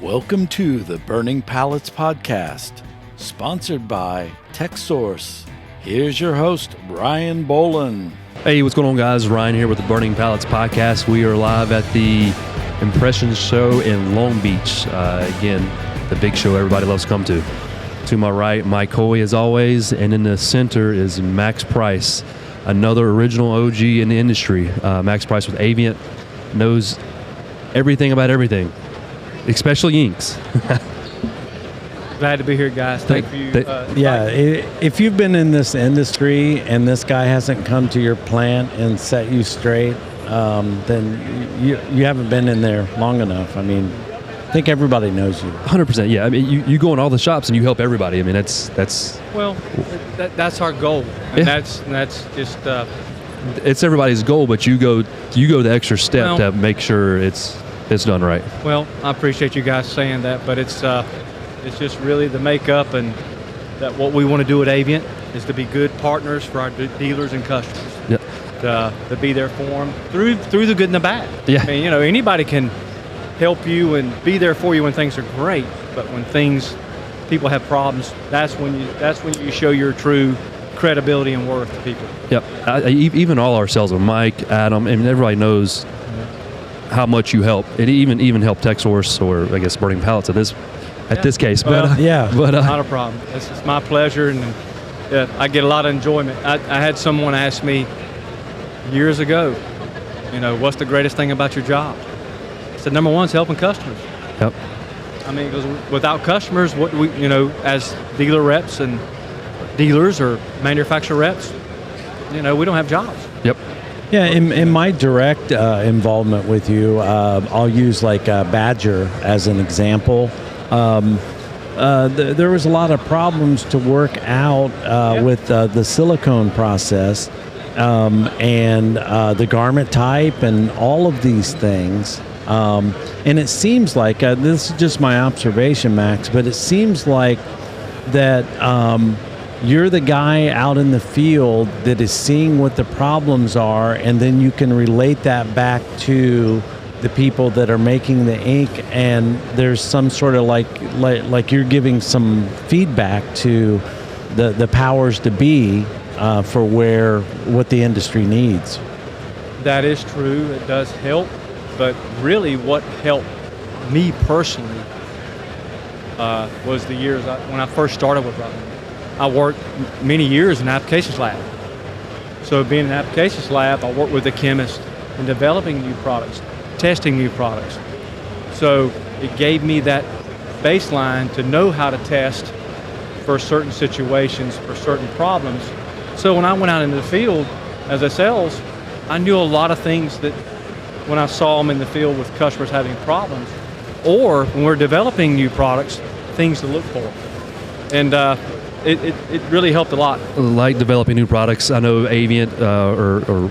Welcome to the Burning Pallets Podcast, sponsored by Texsource. Here's your host, Ryan Boland. Hey, what's going on, guys? Ryan here with the Burning Pallets Podcast. We are live at the Impressions show in Long Beach. Again, the big show everybody loves to come to. To my right, Mike Hoy, as always, and in the center is Max Price, another original OG in the industry. Max Price with Avient knows everything about everything, especially inks. Glad to be here, guys. Thank you. If you've been in this industry and this guy hasn't come to your plant and set you straight, then you haven't been in there long enough. I mean, I think everybody knows you. 100%, yeah. I mean, you go in all the shops and you help everybody. I mean, that's that's our goal. And that's just it's everybody's goal, but you go the extra step to make sure it's done right. Well, I appreciate you guys saying that, but it's just really the makeup, and that what we want to do at Avient is to be good partners for our dealers and customers. Yep. To be there for them through the good and the bad. Yeah. I mean, anybody can help you and be there for you when things are great, but when people have problems, that's when you show your true credibility and worth to people. Yep. Even all our salesmen, Mike, Adam, I mean, everybody knows how much you help. It even helped Texsource, or I guess Burning Pallets at this case. Not a problem. It's my pleasure, and I get a lot of enjoyment. I had someone ask me years ago, what's the greatest thing about your job? I said, number one is helping customers. Yep. I mean, because without customers, what we, as dealer reps and dealers or manufacturer reps, we don't have jobs. Yep. Yeah, in my direct involvement with you, I'll use Badger as an example. There was a lot of problems to work out with the silicone process and the garment type and all of these things. And it seems like, this is just my observation, Max, but it seems like that you're the guy out in the field that is seeing what the problems are, and then you can relate that back to the people that are making the ink, and there's some sort of like you're giving some feedback to the powers to be for what the industry needs. That is true. It does help. But really what helped me personally was the years when I first started with Rutland. I worked many years in an applications lab. So being in an applications lab, I worked with the chemist in developing new products, testing new products. So it gave me that baseline to know how to test for certain situations, for certain problems. So when I went out into the field as a sales, I knew a lot of things that when I saw them in the field with customers having problems, or when we're developing new products, things to look for. And it really helped a lot. Like developing new products, I know Avient or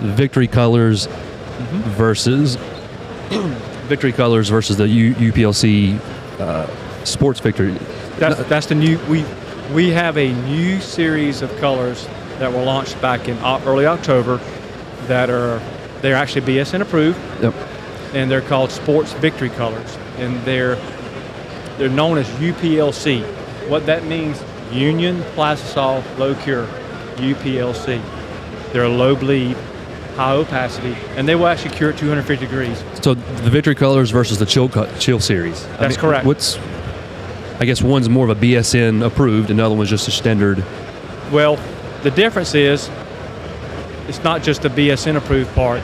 Victory Colors versus the UPLC Sports Victory. That's the new. We have a new series of colors that were launched back in early October they're actually BSN approved. Yep. And they're called Sports Victory Colors, and they're known as UPLC. What that means, Union Plastisol Low Cure, UPLC. They're low bleed, high opacity, and they will actually cure at 250 degrees. So the Victory Colors versus the Chill Series. That's correct. I guess one's more of a BSN approved, and the other one's just a standard. Well, the difference is, it's not just the BSN approved part.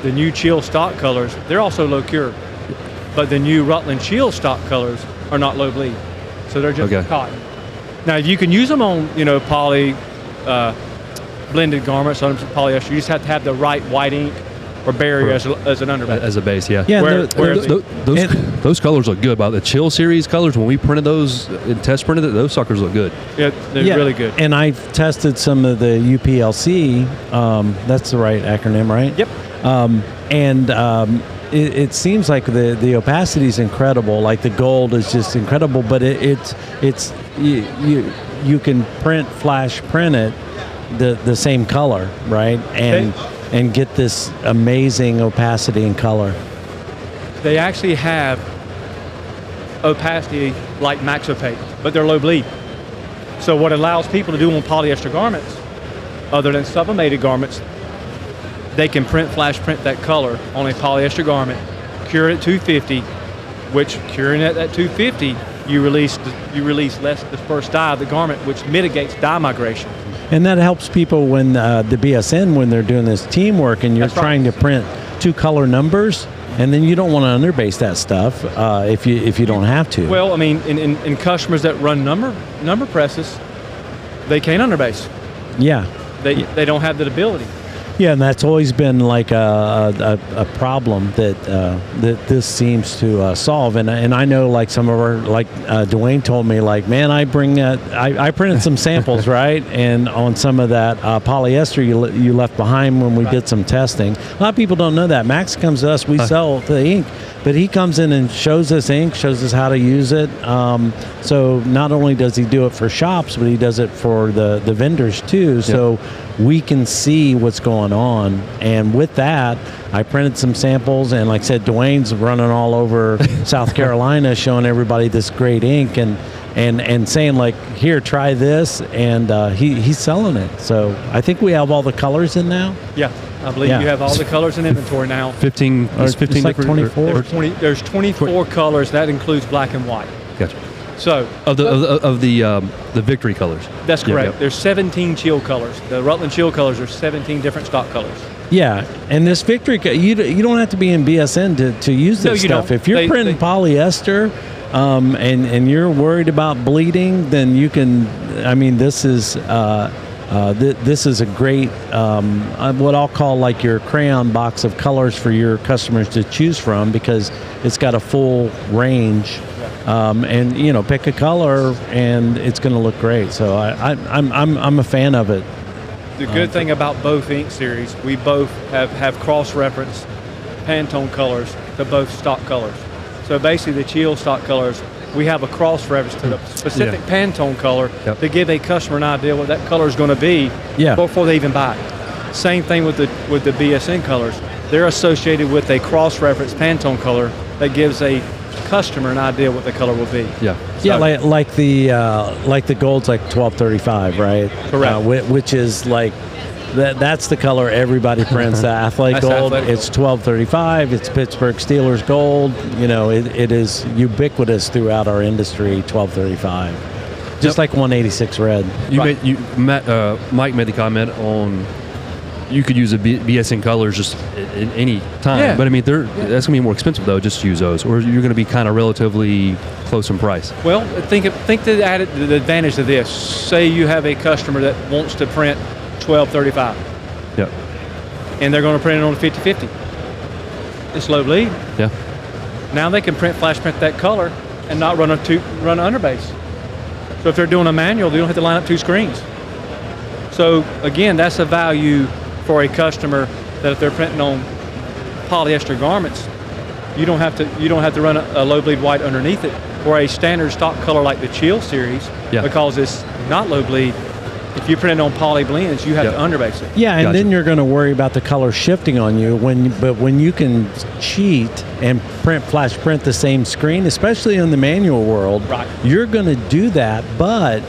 The new Chill stock colors, they're also low cure. But the new Rutland Chill stock colors are not low bleed. So they're just cotton. Now you can use them on, poly blended garments, on polyester. You just have to have the right white ink or barrier as an underbase. As a base, yeah. Those colors look good. About the Chill Series colors, when we printed those and test printed it, those suckers look good. Yeah, they're really good. And I've tested some of the UPLC. That's the right acronym, right? Yep. It seems like the opacity is incredible. Like the gold is just incredible, but it's you can flash print it the same color, right? And get this amazing opacity and color. They actually have opacity like Max Opaque, but they're low bleed. So what allows people to do on polyester garments, other than sublimated garments, they can flash print that color on a polyester garment, cure it at 250, which curing it at 250, you release less dispersed dye of the garment, which mitigates dye migration. And that helps people when the BSN, when they're doing this teamwork and you're trying to print 2 color numbers, and then you don't want to underbase that stuff if you don't have to. Well, I mean, in customers that run number presses, they can't underbase. Yeah. They don't have that ability. Yeah, and that's always been like a problem that this seems to solve. And I know, like, some of our, like Dwayne told me, like, man, I printed some samples, right? And on some of that polyester you left behind when we did some testing. A lot of people don't know that. Max comes to us, we sell the ink, but he comes in and shows us ink, shows us how to use it. So not only does he do it for shops, but he does it for the vendors too. So we can see what's going on. And with that, I printed some samples, and like I said, Dwayne's running all over South Carolina showing everybody this great ink and saying, like, here, try this, and he's selling it. So I think we have all the colors in now. Yeah, I believe you have all the colors in inventory now. 15 like different 24. There's 24 colors. That includes black and white. Gotcha. So of the Victory colors. That's correct. Yep. There's 17 chill colors. The Rutland chill colors are 17 different stock colors. Yeah, and this Victory, you don't have to be in BSN to use this stuff. Don't. If you're printing polyester and you're worried about bleeding, then you can. I mean, this is this is a great what I'll call like your crayon box of colors for your customers to choose from, because it's got a full range. And pick a color and it's going to look great. So I'm a fan of it. The good thing about both ink series, we both have cross-reference Pantone colors to both stock colors. So basically the chill stock colors, we have a cross-reference to the specific Pantone color to give a customer an idea what that color is going to be before they even buy it. Same thing with the BSN colors. They're associated with a cross-reference Pantone color that gives a customer an idea what the color will be. Like the gold's like 1235, right? Correct. Which is like that's the color everybody prints. The Athlete Gold. It's 1235. It's Pittsburgh Steelers Gold. It is ubiquitous throughout our industry. 1235. Just like 186 red. Mike made the comment on. You could use a BSN colors just in any time, but I mean, that's going to be more expensive though. Just to use those, or you're going to be kind of relatively close in price. Well, think the advantage of this. Say you have a customer that wants to print 1235. Yeah. And they're going to print it on a 50/50. It's low bleed. Yeah. Now they can flash print that color and not run an underbase. So if they're doing a manual, they don't have to line up 2 screens. So again, that's a value for a customer that if they're printing on polyester garments, you don't have to run a low bleed white underneath it, or a standard stock color like the Chill series, because it's not low bleed. If you print it on poly blends, you have to underbase it. Yeah, and then you're going to worry about the color shifting on you. But when you can cheat and flash print the same screen, especially in the manual world, you're going to do that. But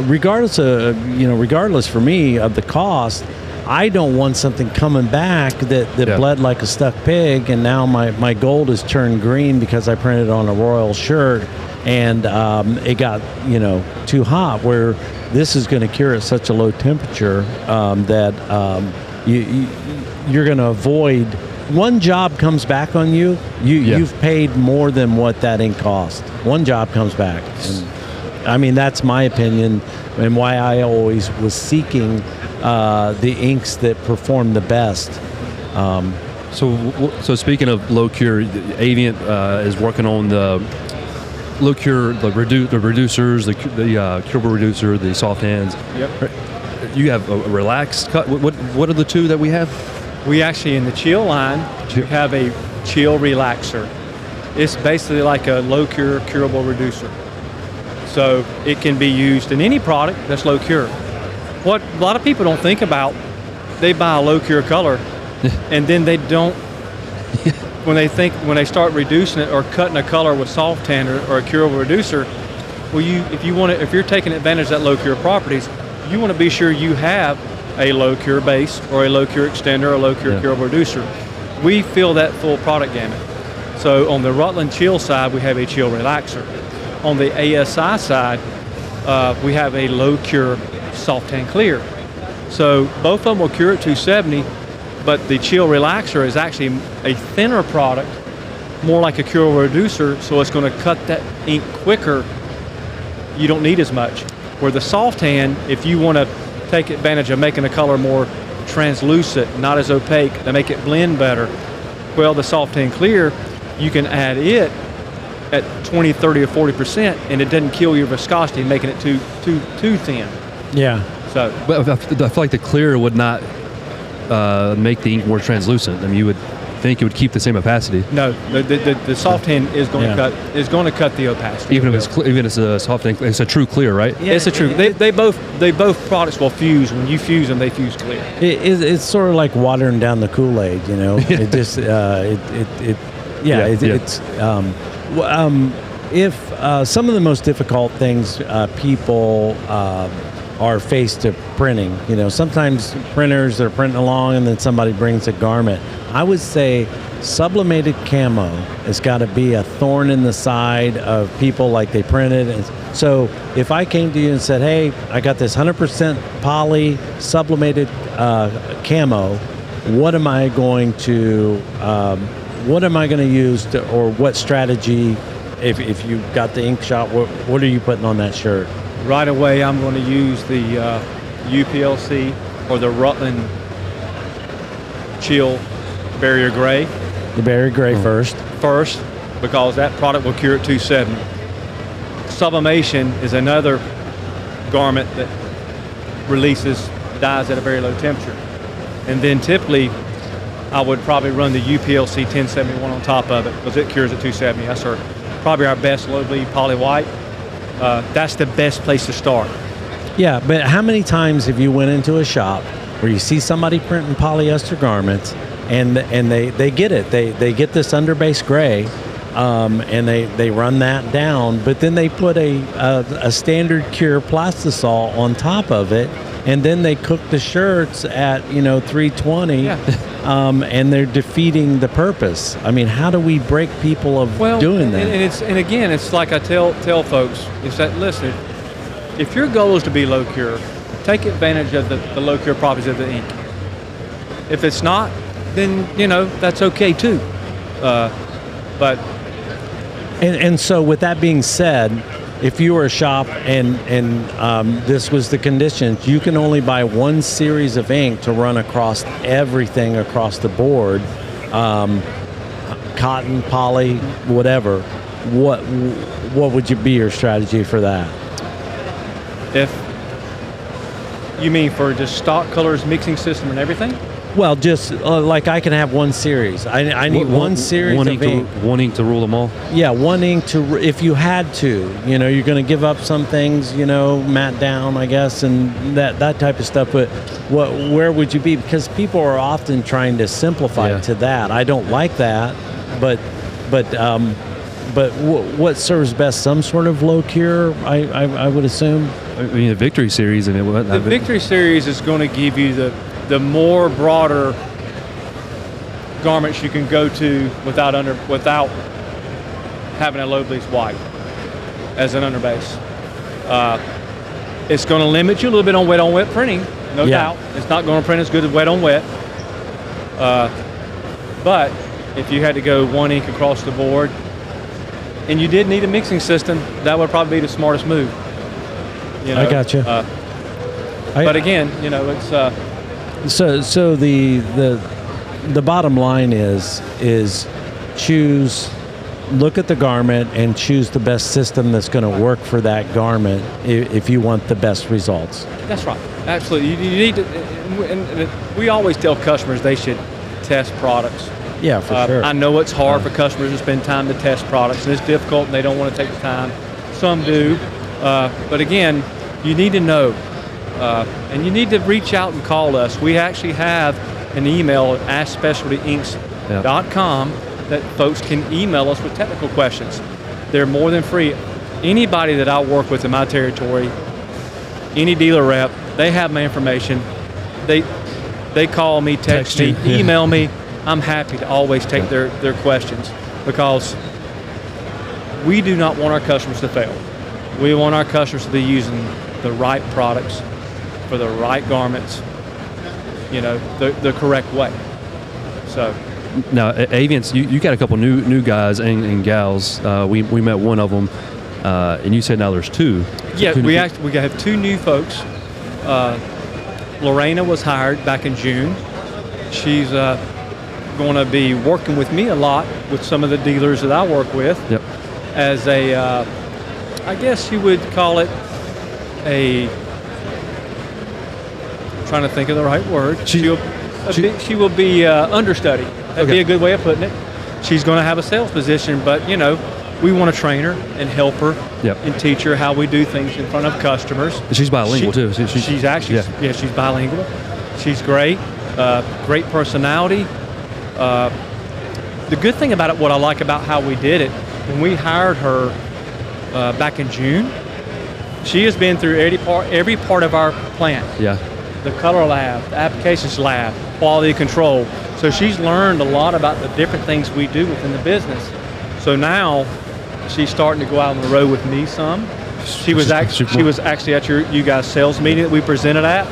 regardless for me of the cost, I don't want something coming back that bled like a stuck pig, and now my gold is turned green because I printed on a Royal shirt, and it got too hot. Where this is going to cure at such a low temperature that you're going to avoid. One job comes back on you. You've paid more than what that ink cost. One job comes back. And, I mean, that's my opinion, and why I always was seeking the inks that perform the best. So speaking of low cure, Avient is working on the low cure, the reducers, the curable reducer, the soft hands. Yep. You have a relaxed cut. What are the two that we have? We actually, in the Chill line, we have a Chill relaxer. It's basically like a low cure curable reducer. So it can be used in any product that's low cure. What a lot of people don't think about, they buy a low cure color and then they don't when they start reducing it or cutting a color with soft tan or a curable reducer, well, if you're taking advantage of that low cure properties, you want to be sure you have a low cure base or a low cure extender or a low cure curable reducer. We fill that full product gamut. So on the Rutland Chill side, we have a chill relaxer. On the ASI side, we have a low cure soft tan clear. So both of them will cure at 270, but the chill relaxer is actually a thinner product, more like a curable reducer, so it's going to cut that ink quicker. You don't need as much. Where the soft tan, if you want to take advantage of making a color more translucent, not as opaque, to make it blend better, well, the soft tan clear, you can add it at 20, 30, or 40%, and it doesn't kill your viscosity, making it too thin. Yeah. So, But I feel like the clear would not make the ink more translucent. I mean, you would think it would keep the same opacity. no, the soft tan is going to cut the opacity. Even if it's a soft ink, it's a true clear, right? Yeah, it's a true. They both products will fuse. When you fuse them, they fuse clear. It's sort of like watering down the Kool-Aid, you know. It just if some of the most difficult things people are faced to printing, you know, sometimes printers are printing along and then somebody brings a garment. I would say sublimated camo has got to be a thorn in the side of people, like they printed. And so if I came to you and said, hey, I got this 100% poly sublimated camo, what am I going to use to, or what strategy, if you got the ink shot, what are you putting on that shirt? Right away, I'm going to use the UPLC or the Rutland Chill Barrier Gray. The Barrier Gray first, because that product will cure at 270. Sublimation is another garment that releases dyes at a very low temperature. And then typically, I would probably run the UPLC 1071 on top of it because it cures at 270. That's probably our best low bleed poly white. That's the best place to start. Yeah, but how many times have you went into a shop where you see somebody printing polyester garments and they get it? They get this underbase gray, and they run that down, but then they put a standard cure plastisol on top of it, and then they cook the shirts at 320, and they're defeating the purpose. I mean, how do we break people of doing that? And again, it's like I tell folks, is that, listen, if your goal is to be low cure, take advantage of the low cure properties of the ink. If it's not, then that's okay too. And so with that being said, if you were a shop and this was the conditions, you can only buy one series of ink to run across everything across the board, cotton, poly, whatever. What would be your strategy for that? If you mean for just stock colors, mixing system and everything? Well, just like I can have one series. I need one series of ink. One ink to rule them all? Yeah, one ink to, if you had to. You're going to give up some things, matte down, I guess, and that type of stuff. But where would you be? Because people are often trying to simplify to that. I don't like that, but what serves best? Some sort of low cure, I would assume. I mean, the Victory Series. The Victory Series is going to give you the more broader garments you can go to without having a low bleach white as an underbase. It's going to limit you a little bit on wet printing, no doubt. It's not going to print as good as wet on wet. But if you had to go one ink across the board, and you did need a mixing system, that would probably be the smartest move. I gotcha. But again, it's. So the bottom line is look at the garment and choose the best system that's going to work for that garment if you want the best results. That's right. Absolutely. You need to, and we always tell customers they should test products. Yeah, for sure. I know it's hard for customers to spend time to test products, and it's difficult, and they don't want to take the time. Some do. But again, you need to know. And you need to reach out and call us. We actually have an email at askspecialtyinks.com that folks can email us with technical questions. They're more than free. Anybody that I work with in my territory, any dealer rep, they have my information. They call me, text me, email me. I'm happy to always take their questions, because we do not want our customers to fail. We want our customers to be using the right products for the right garments, the correct way. So now, Avient, you got a couple new guys and gals. We met one of them, and you said now there's two. Yeah, we have two new folks. Lorena was hired back in June. She's going to be working with me a lot with some of the dealers that I work with. Yep. As a, I guess you would call it I'm trying to think of the right word. She will be understudy. That'd be a good way of putting it. She's going to have a sales position, but we want to train her and help her and teach her how we do things in front of customers. She's bilingual too. She's actually, she's bilingual. She's great, great personality. The good thing about it, what I like about how we did it, when we hired her back in June, she has been through every part of our plant. Yeah. The color lab, the applications lab, quality control. So she's learned a lot about the different things we do within the business. So now she's starting to go out on the road with me some. She was actually at you guys' sales meeting that we presented at,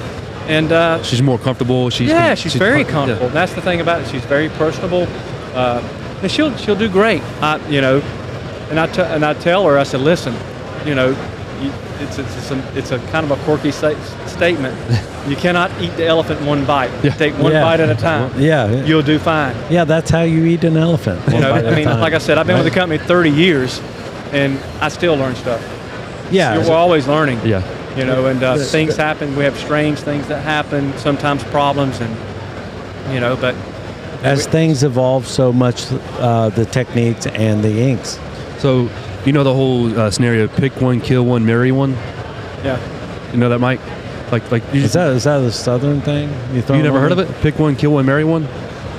and she's more comfortable. She's very comfortable. Yeah. That's the thing about it. She's very personable, and she'll do great. And I tell her, I said, listen, it's a kind of a quirky statement. You cannot eat the elephant in one bite. Yeah. Take one bite at a time. You'll do fine. Yeah, that's how you eat an elephant. Like I said, I've been with the company 30 years, and I still learn stuff. Yeah, we're always learning. Yeah, and things happen. We have strange things that happen. Sometimes problems, and but as things evolve so much, the techniques and the inks. So the whole scenario: pick one, kill one, marry one. Yeah. You know that, Mike? Like is that a Southern thing? You never heard of it? Pick one, kill one, marry one.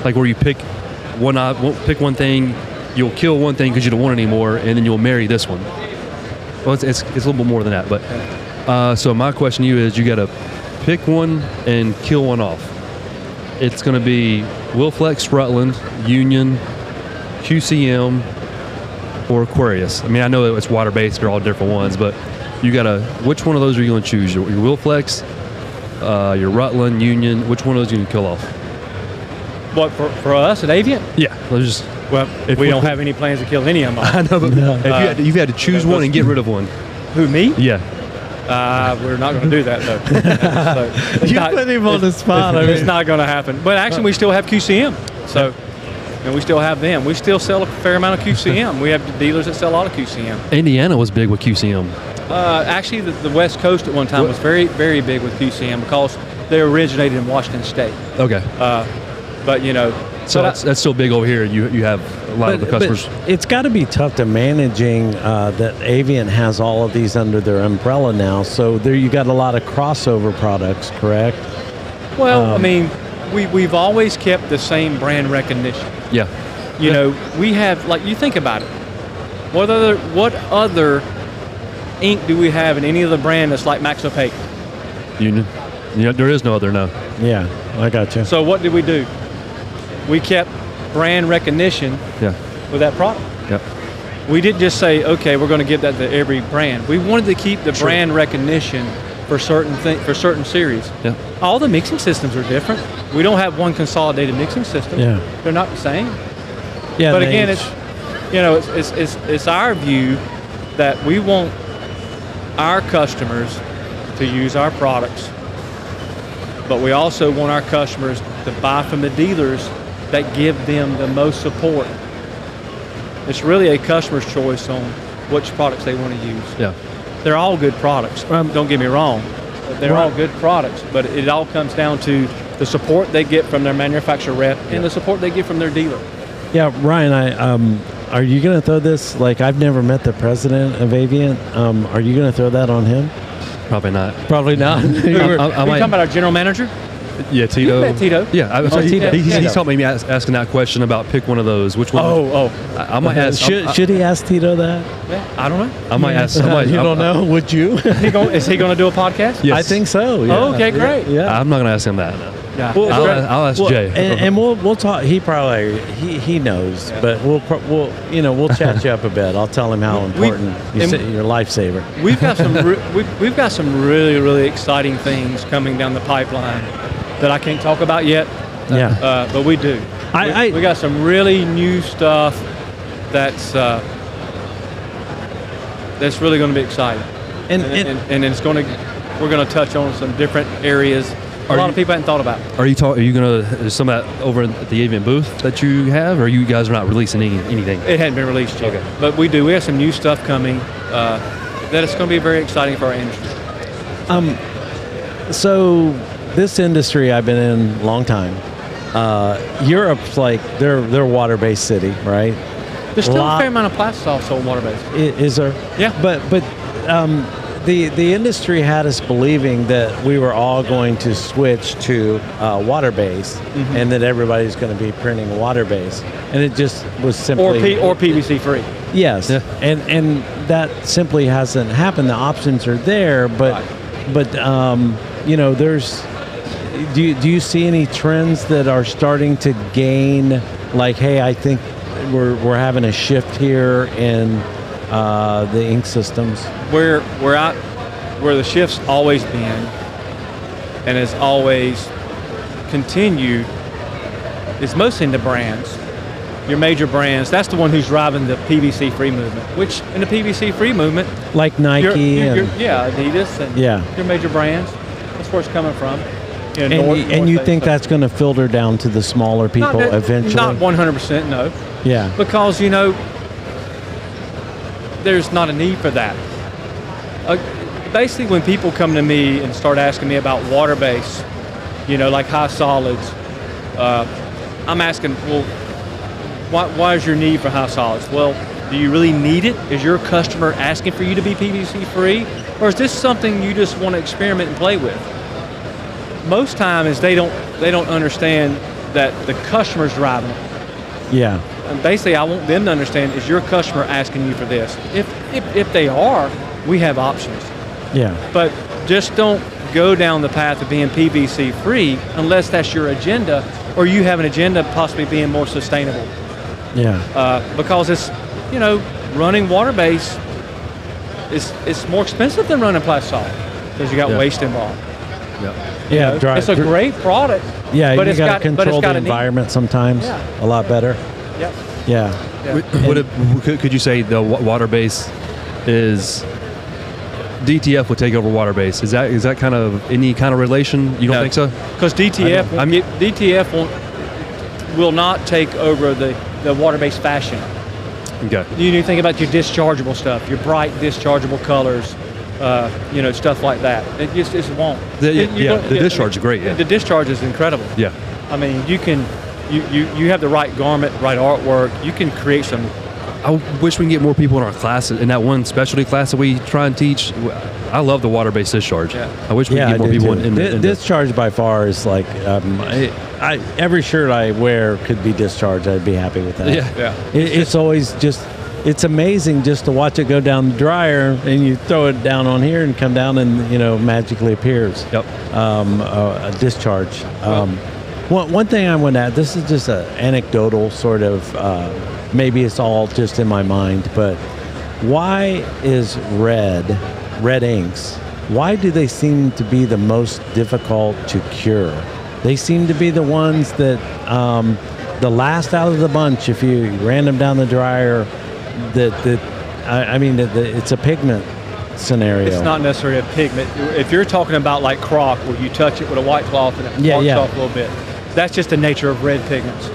Like where you pick pick one thing, you'll kill one thing because you don't want it anymore, and then you'll marry this one. Well, it's a little bit more than that, but so my question to you is: you got to pick one and kill one off. It's going to be Wilflex, Rutland, Union, QCM, or Aquarius. I mean, I know it's water-based; they're all different ones, but you got to. Which one of those are you going to choose? Your Wilflex, your Rutland, Union. Which one of those are you going to kill off? What for us at Avient? Yeah, let's just. Well, we don't have any plans to kill any of them. I know, but if you had to choose one and get rid of one. Who, me? Yeah. We're not going to do that, though. You put him on the spot. It's not going to happen. But actually, we still have QCM. So, and we still have them. We still sell a fair amount of QCM. We have dealers that sell a lot of QCM. Indiana was big with QCM. Actually, the West Coast at one time was very, very big with QCM because they originated in Washington State. Okay. But so that's still big over here. You have a lot of the customers. But it's got to be tough to managing that Avient has all of these under their umbrella now. So there you got a lot of crossover products, correct? Well, we've always kept the same brand recognition. Yeah. We have, like, you think about it. What other ink do we have in any other brand that's like Max Opaque? Union. Yeah, there is no other, no. Yeah, I got you. So what did we do? We kept brand recognition with that product. Yep. We didn't just say, okay, we're going to give that to every brand. We wanted to keep the brand recognition for certain series. Yeah. All the mixing systems are different. We don't have one consolidated mixing system. Yeah. They're not the same. Yeah. But again, it's our view that we want our customers to use our products, but we also want our customers to buy from the dealers that give them the most support. It's really a customer's choice on which products they want to use. Yeah. They're all good products. Don't get me wrong. They're all good products, but it all comes down to the support they get from their manufacturer rep and the support they get from their dealer. Yeah, Ryan, are you going to throw this, like, I've never met the president of Avient. Are you going to throw that on him? Probably not. Probably not. Are you talking about our general manager? Yeah, Tito. You met Tito. Yeah, Tito. He told me asking that question about pick one of those. Which one? I might ask. Should he ask Tito that? Yeah, I don't know. I might ask. You don't know? Would you? Is he going to do a podcast? Yes. I think so. Yeah. Oh, okay, great. Yeah. I'm not going to ask him that. No. Yeah. Well, I'll ask Jay. and we'll talk. He probably he knows, but we'll chat you up a bit. I'll tell him how important you're a lifesaver. We've got some we've got some really exciting things coming down the pipeline that I can't talk about yet. Yeah. But we do. We got some really new stuff that's really going to be exciting. And it's going to we're going to touch on some different areas a lot of people hadn't thought about. Are you going to some of that over at the event booth that you have, or you guys are not releasing anything? It hadn't been released yet. Okay. But we do. We have some new stuff coming that it's going to be very exciting for our industry. So this industry I've been in a long time. Europe's like they're water-based city, right? There's still a fair amount of plastic sold water-based. Is there? Yeah. But the industry had us believing that we were all going to switch to water-based, and that everybody's going to be printing water-based, and it just was simply or PVC free. Yes, yeah. and that simply hasn't happened. The options are there, but there's. Do you see any trends that are starting to gain? Like, hey, I think we're having a shift here in the ink systems. Where the shift's always been and has always continued is mostly in the brands. Your major brands, that's the one who's driving the PVC free movement, which in the PVC free movement, like Nike Adidas and your major brands, that's where it's coming from. And you think that's going to filter down to the smaller people eventually? Not 100%, no. Yeah. Because, there's not a need for that. Basically, when people come to me and start asking me about water-based, like high solids, I'm asking, well, why is your need for high solids? Well, do you really need it? Is your customer asking for you to be PVC free? Or is this something you just want to experiment and play with? Most times they don't understand that the customer's driving it. Yeah. And basically, I want them to understand: is your customer asking you for this? If they are, we have options. Yeah. But just don't go down the path of being PVC free unless that's your agenda, or you have an agenda of possibly being more sustainable. Yeah. Because it's running water based it's more expensive than running plastic solid because you got waste involved. Yeah, it's a great product. Yeah, but you got to control the environment sometimes a lot better. Yep. Yeah. Could you say the water base is DTF would take over water base? Is that kind of any kind of relation? You don't think so? Because DTF will not take over the water based fashion. Okay. You need to think about your dischargeable stuff, your bright dischargeable colors. Stuff like that. It just won't. The discharge is great. Yeah. The discharge is incredible. Yeah. I mean, you have the right garment, right artwork. You can create some. I wish we can get more people in our classes. In that one specialty class that we try and teach, I love the water-based discharge. Yeah. I wish we could get more people in the discharge by far is like every shirt I wear could be discharged. I'd be happy with that. Yeah. It's always just. It's amazing just to watch it go down the dryer, and you throw it down on here and come down and magically appears. Yep. A discharge. One thing I want to add. This is just an anecdotal sort of. Maybe it's all just in my mind, but why is red inks? Why do they seem to be the most difficult to cure? They seem to be the ones that the last out of the bunch. If you ran them down the dryer. It's a pigment scenario. It's not necessarily a pigment. If you're talking about like croc, where you touch it with a white cloth and it marks off a little bit, that's just the nature of red pigments.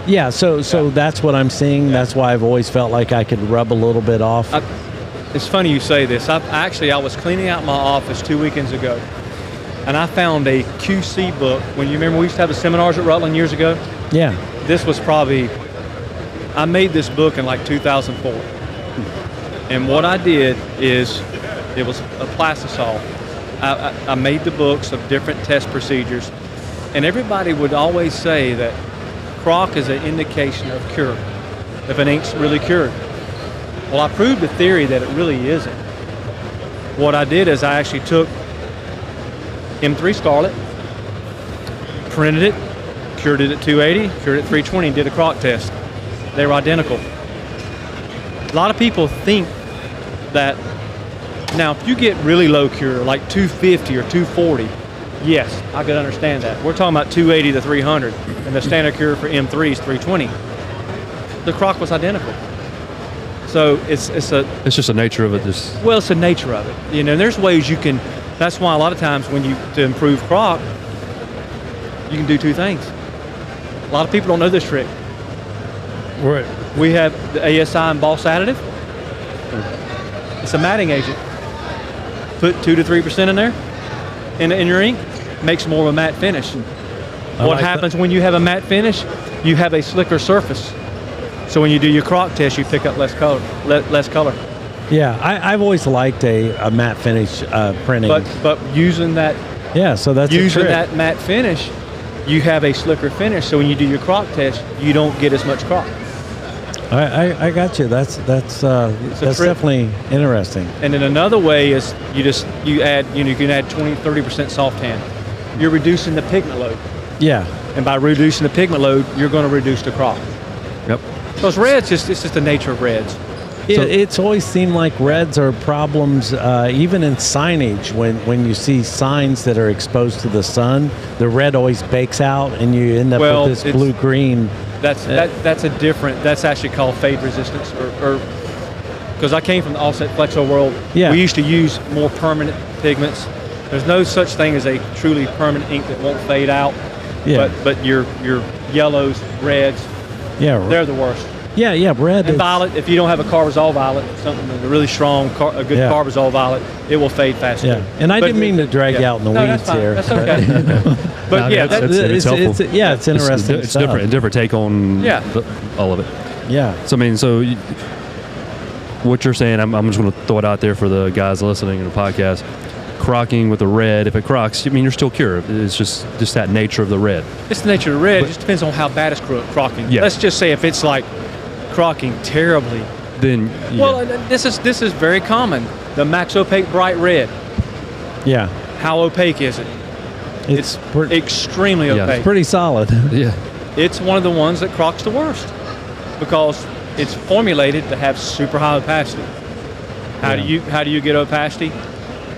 Yeah, so that's what I'm seeing. Yeah. That's why I've always felt like I could rub a little bit off. It's funny you say this. I was cleaning out my office 2 weekends ago, and I found a QC book. When you remember we used to have the seminars at Rutland years ago? Yeah. This was probably... I made this book in like 2004, and what I did is it was a plastisol. I made the books of different test procedures, And everybody would always say that crock is an indication of cure, if an ink's really cured. Well, I proved the theory that it really isn't. What I did is I actually took M3 Scarlet, printed it, cured it at 280, cured it at 320, and did a crock test. They were identical. A lot of people think that, now if you get really low cure, like 250 or 240, yes, I could understand that. We're talking about 280 to 300, and the standard cure for M3 is 320. The crock was identical. So it's just the nature of it. Well, it's the nature of it. You know, there's ways you can. That's why a lot of times to improve crock, you can do two things. A lot of people don't know this trick. Right. We have the ASI emboss additive. It's a matting agent. Put 2 to 3% in there, in your ink, makes more of a matte finish. What happens when you have a matte finish? You have a slicker surface. So when you do your crock test, you pick up less color. Yeah, I've always liked a matte finish printing. But using that. Yeah, so that's using that matte finish, you have a slicker finish. So when you do your crock test, you don't get as much crock. I got you. That's definitely interesting. And then another way is you can add 20-30% soft tan. You're reducing the pigment load. Yeah. And by reducing the pigment load, you're going to reduce the crock. Yep. Because reds, it's just the nature of reds. It's always seemed like reds are problems, even in signage. When you see signs that are exposed to the sun, the red always bakes out, and you end up with this blue-green. That's actually called fade resistance, or because I came from the offset flexo world. Yeah. We used to use more permanent pigments. There's no such thing as a truly permanent ink that won't fade out. Yeah. But your yellows, reds, they're the worst. Yeah, red. And violet, if you don't have a carbazole violet, something that's a really strong, a good carbazole violet, it will fade faster. Yeah, and I didn't mean to drag you out in the weeds that's here. That's okay. But yeah, it's helpful. It's interesting. It's different. A different take on all of it. Yeah. So I mean, what you're saying, I'm just going to throw it out there for the guys listening to the podcast. Crocking with the red, if it crocks, I mean, you're still cured. It's just that nature of the red. It's the nature of the red. It just depends on how bad it's crocking. Yeah. Let's just say if it's like crocking terribly, then well, this is very common. The max opaque bright red. Yeah. How opaque is it? It's extremely opaque. It's pretty solid. Yeah. It's one of the ones that crocks the worst because it's formulated to have super high opacity. How do you get opacity?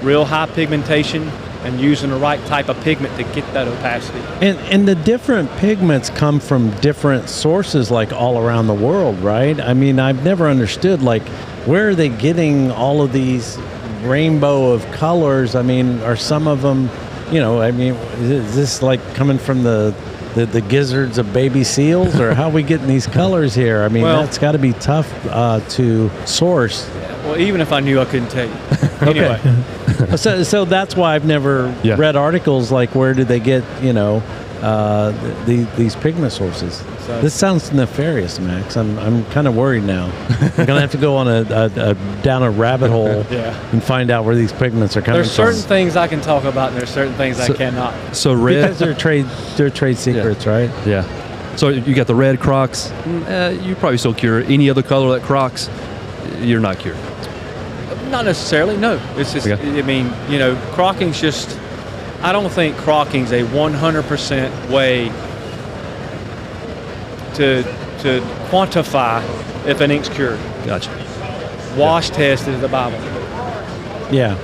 Real high pigmentation and using the right type of pigment to get that opacity. And the different pigments come from different sources, like all around the world, right? I mean, I've never understood, like, where are they getting all of these rainbow of colors? I mean, are some of them, I mean, is this like coming from the gizzards of baby seals, or how are we getting these colors here? I mean, that's got to be tough to source. Well, even if I knew, I couldn't tell you. Anyway. So that's why I've never read articles like, where did they get, these pigment sources. So, this sounds nefarious, Max. I'm kind of worried now. I'm gonna have to go on down a rabbit hole and find out where these pigments are coming from. There's certain things I can talk about, and there's certain things I cannot. So red, because they're trade secrets, right? Yeah. So you got the red crocs. You probably still cure. Any other color that crocs, you're not cured. Not necessarily, no. It's just, I mean, crocking's just, I don't think crocking's a 100% way to quantify if an ink's cured. Gotcha. Wash test is the Bible. Yeah.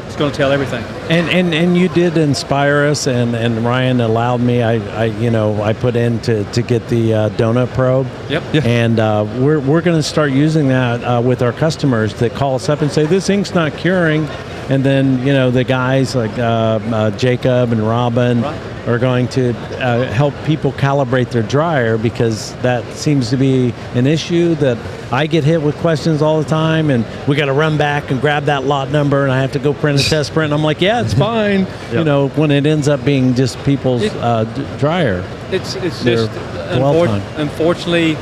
It's going to tell everything. And you did inspire us, and Ryan allowed me. I put in to get the donut probe. Yep. Yeah. And we're going to start using that with our customers that call us up and say, this ink's not curing. And then, the guys like Jacob and Robin are going to help people calibrate their dryer, because that seems to be an issue that I get hit with questions all the time, and we got to run back and grab that lot number, and I have to go print a test print. And I'm like, yeah, it's fine. Yep. When it ends up being just people's dryer. It's just, unfortunately,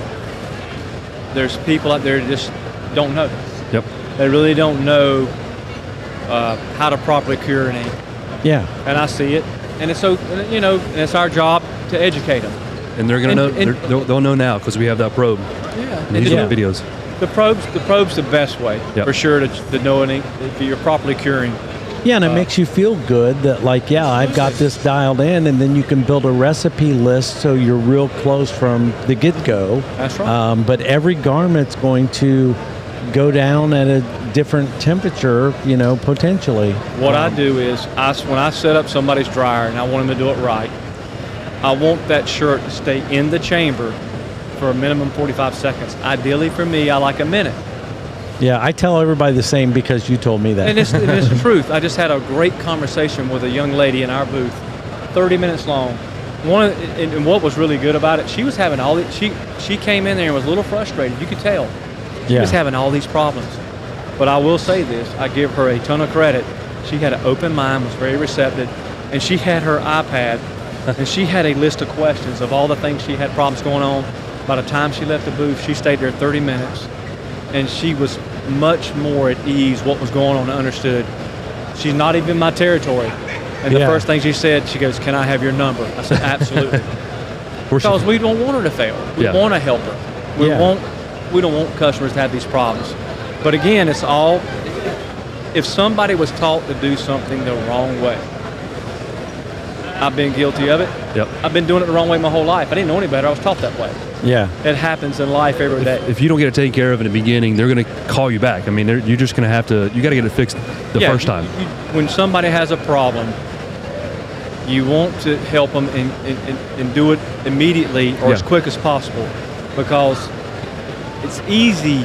there's people out there that just don't know. Yep. They really don't know how to properly cure an ink. Yeah. And I see it. And it's so, and it's our job to educate them. And they're going to know. They'll know now because we have that probe. Yeah. And these are the videos. The probe's the best way for sure to know if you're properly curing. Yeah, and it makes you feel good that, like, I've got this dialed in, and then you can build a recipe list so you're real close from the get-go. That's right. But every garment's going to go down at a different temperature, potentially. What I do is, when I set up somebody's dryer and I want them to do it right, I want that shirt to stay in the chamber for a minimum 45 seconds. Ideally for me, I like a minute. Yeah, I tell everybody the same because you told me that. And it's the truth. I just had a great conversation with a young lady in our booth, 30 minutes long. And what was really good about it, she was having all these, she came in there and was a little frustrated. You could tell. She was having all these problems. But I will say this, I give her a ton of credit. She had an open mind, was very receptive, and she had her iPad, and she had a list of questions of all the things she had problems going on. By the time she left the booth, she stayed there 30 minutes, and she was much more at ease what was going on and understood. She's not even in my territory. And the first thing she said, she goes, "Can I have your number?" I said, "Absolutely." Because we don't want her to fail. We want to help her. We don't want customers to have these problems. But again, it's all, if somebody was taught to do something the wrong way, I've been guilty of it. Yep. I've been doing it the wrong way my whole life. I didn't know any better. I was taught that way. Yeah. It happens in life every day. If you don't get it taken care of in the beginning, they're going to call you back. I mean, you're just going to have to, you got to get it fixed the first time. When somebody has a problem, you want to help them and do it immediately or as quick as possible, because it's easy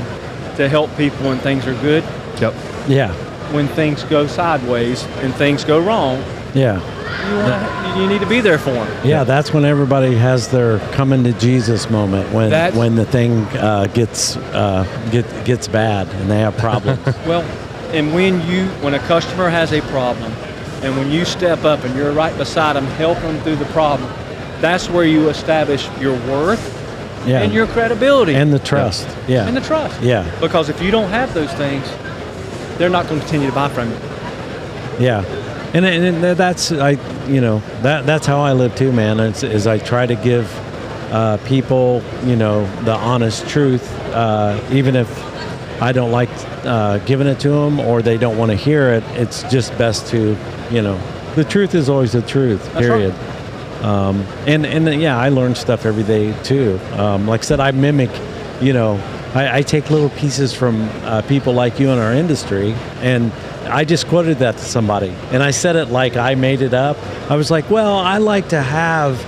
to help people when things are good. Yep. Yeah. When things go sideways and things go wrong, you need to be there for them. Yeah, that's when everybody has their coming to Jesus moment, when the thing gets bad and they have problems. Well, and when a customer has a problem, and when you step up and you're right beside them, helping them through the problem, that's where you establish your worth and your credibility. And the trust. Yeah. And the trust. Yeah. Because if you don't have those things, they're not going to continue to buy from you. Yeah. And that's that's how I live too, man. Is I try to give people, the honest truth, even if I don't like giving it to them or they don't want to hear it. It's just best to, the truth is always the truth. That's period. Right. I learn stuff every day too. Like I said, I mimic, I take little pieces from people like you in our industry, and I just quoted that to somebody, and I said it like I made it up. I was like, well, I like to have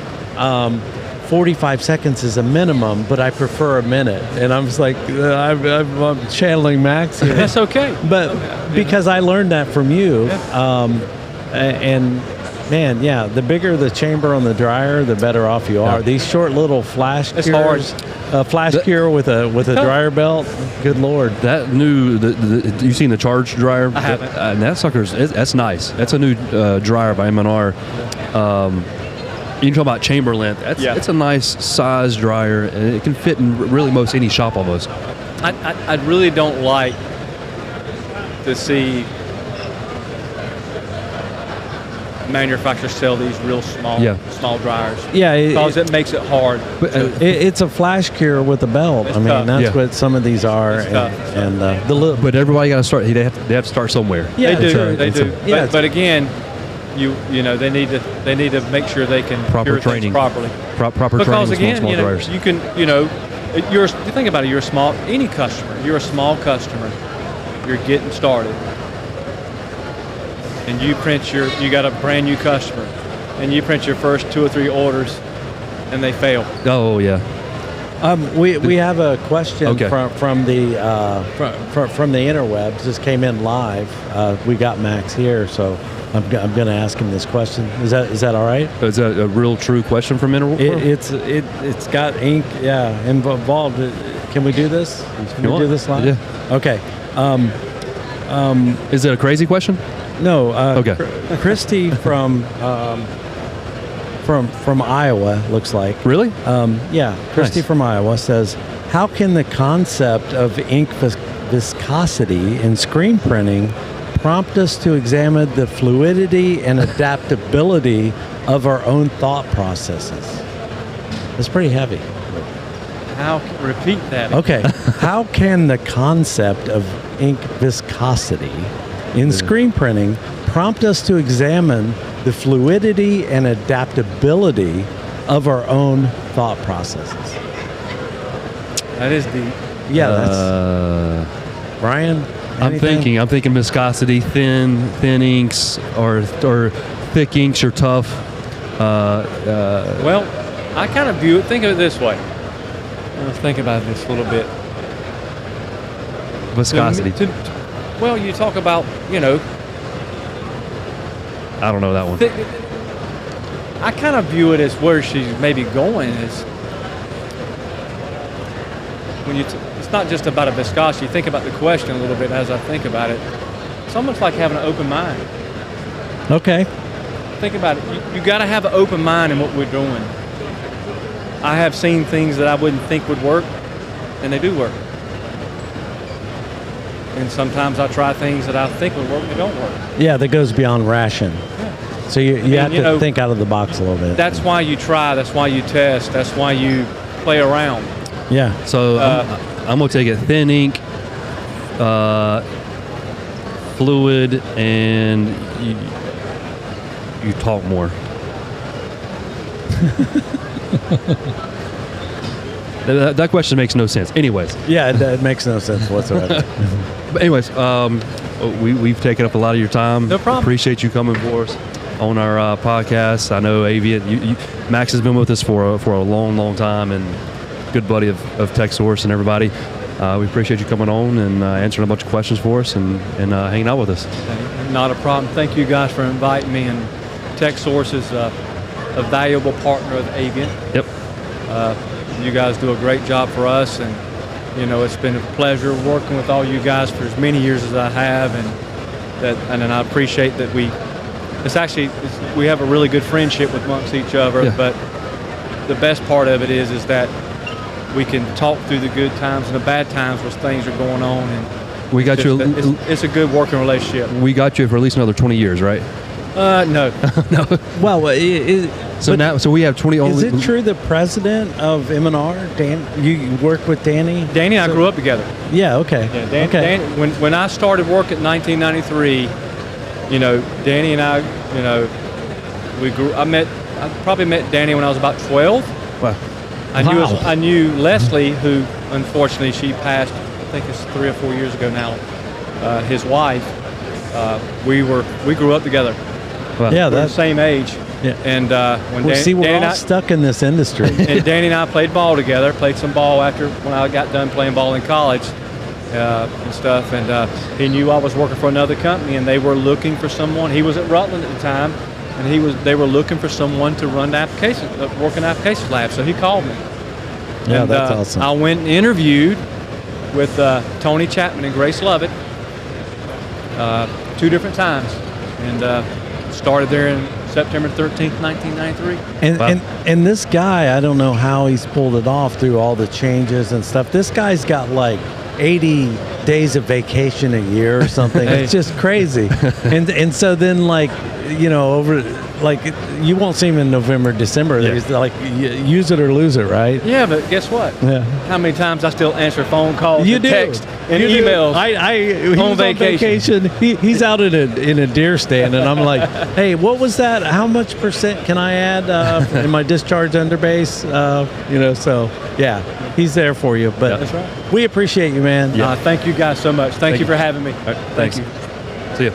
45 seconds as a minimum, but I prefer a minute. And I was like, I'm channeling Max here. That's okay. But because I learned that from you, and man, the bigger the chamber on the dryer, the better off you are. These short little flash cures, flash cure with a dryer belt. Good Lord. That new, you seen the charge dryer? I haven't. And that sucker's, that's nice. That's a new dryer by M&R. You talk about chamber length. It's a nice size dryer, and it can fit in really most any shop almost. I really don't like to see manufacturers sell these real small dryers. Yeah, because it makes it hard. But it's a flash cure with a belt. It's I mean, tough. That's what some of these are. And the little. But everybody got to start. They have to start somewhere. Yeah, they do. But again, they need to make sure they can proper training properly. Proper because training. Again, small dryers. you can you think about it. You're a small You're a small customer. You're getting started. And you got a brand new customer, and you print your first 2 or 3 orders, and they fail. Oh yeah. We have a question Okay. from the interwebs. This came in live. We got Max here, so I'm going to ask him this question. Is that all right? Is that a real true question from Interweb? It's got ink involved. Can we do this? Can we do this live? Yeah. Okay. Is it a crazy question? No. Okay. Christy from Iowa, looks like. Really? Christy Nice. from Iowa says, how can the concept of ink viscosity in screen printing prompt us to examine the fluidity and adaptability of our own thought processes. That's pretty heavy. Repeat that. Okay. How can the concept of ink viscosity in screen printing prompt us to examine the fluidity and adaptability of our own thought processes? That is deep. Yeah, that's Brian. I'm thinking viscosity, thin inks, or thick inks are tough. Well, I kind of view it. Think of it this way. Let's think about this a little bit. Viscosity. Well, you talk about, I don't know that one. I kind of view it as where she's maybe going is when it's not just about a viscosity. You think about the question a little bit as I think about it. It's almost like having an open mind. Okay. Think about it. You got to have an open mind in what we're doing. I have seen things that I wouldn't think would work, and they do work. And sometimes I try things that I think would work and they don't work. Yeah, that goes beyond ration. Yeah. So you have to think out of the box a little bit. That's why you try. That's why you test. That's why you play around. Yeah. So I'm going to take it thin ink, fluid, and you talk more. That question makes no sense. Anyways. Yeah, it makes no sense whatsoever. But anyways, we've taken up a lot of your time. No problem. Appreciate you coming for us on our podcast. I know Avian, Max has been with us for a long, long time, and good buddy of Texsource and everybody. We appreciate you coming on and answering a bunch of questions for us and hanging out with us. Not a problem. Thank you guys for inviting me. And Texsource is a valuable partner of Avian. Yep. You guys do a great job for us, and it's been a pleasure working with all you guys for as many years as I have, and I appreciate that we have a really good friendship amongst each other. Yeah. But the best part of it is that we can talk through the good times and the bad times when things are going on, and we got it's a good working relationship. We got you for at least another 20 years, right? No. No. Well, so we have 20 only. Is it true the president of M&R, Dan, you work with Danny? Danny and I grew up together. Yeah, okay. Yeah, okay. When I started work in 1993, Danny and I, I probably met Danny when I was about 12. Wow. I knew Leslie, who unfortunately she passed, I think it's 3 or 4 years ago now, his wife. We grew up together. Wow. Yeah, we're the same age. Yeah. And when we're all stuck in this industry. And Danny and I played ball together. Played some ball when I got done playing ball in college and stuff. And he knew I was working for another company, and they were looking for someone. He was at Rutland at the time, and they were looking for someone to run the work in the applications lab. So he called me. Yeah, and, that's awesome. I went and interviewed with Tony Chapman and Grace Lovett 2 different times, and started there in September 13th, 1993. And this guy, I don't know how he's pulled it off through all the changes and stuff. This guy's got like 80 days of vacation a year or something. Hey. It's just crazy. and so then over you won't see him in November, December. Yeah. He's like use it or lose it, right? Yeah, but guess what? Yeah. How many times I still answer phone calls, You and do. text, and You do. emails? He's on vacation. He's out in a deer stand, and I'm like, hey, what was that? How much % can I add in my discharge underbase? So yeah, he's there for you. But That's right. we appreciate you, man. Thank you guys so much. Thank you for having me. Thanks. you. See you.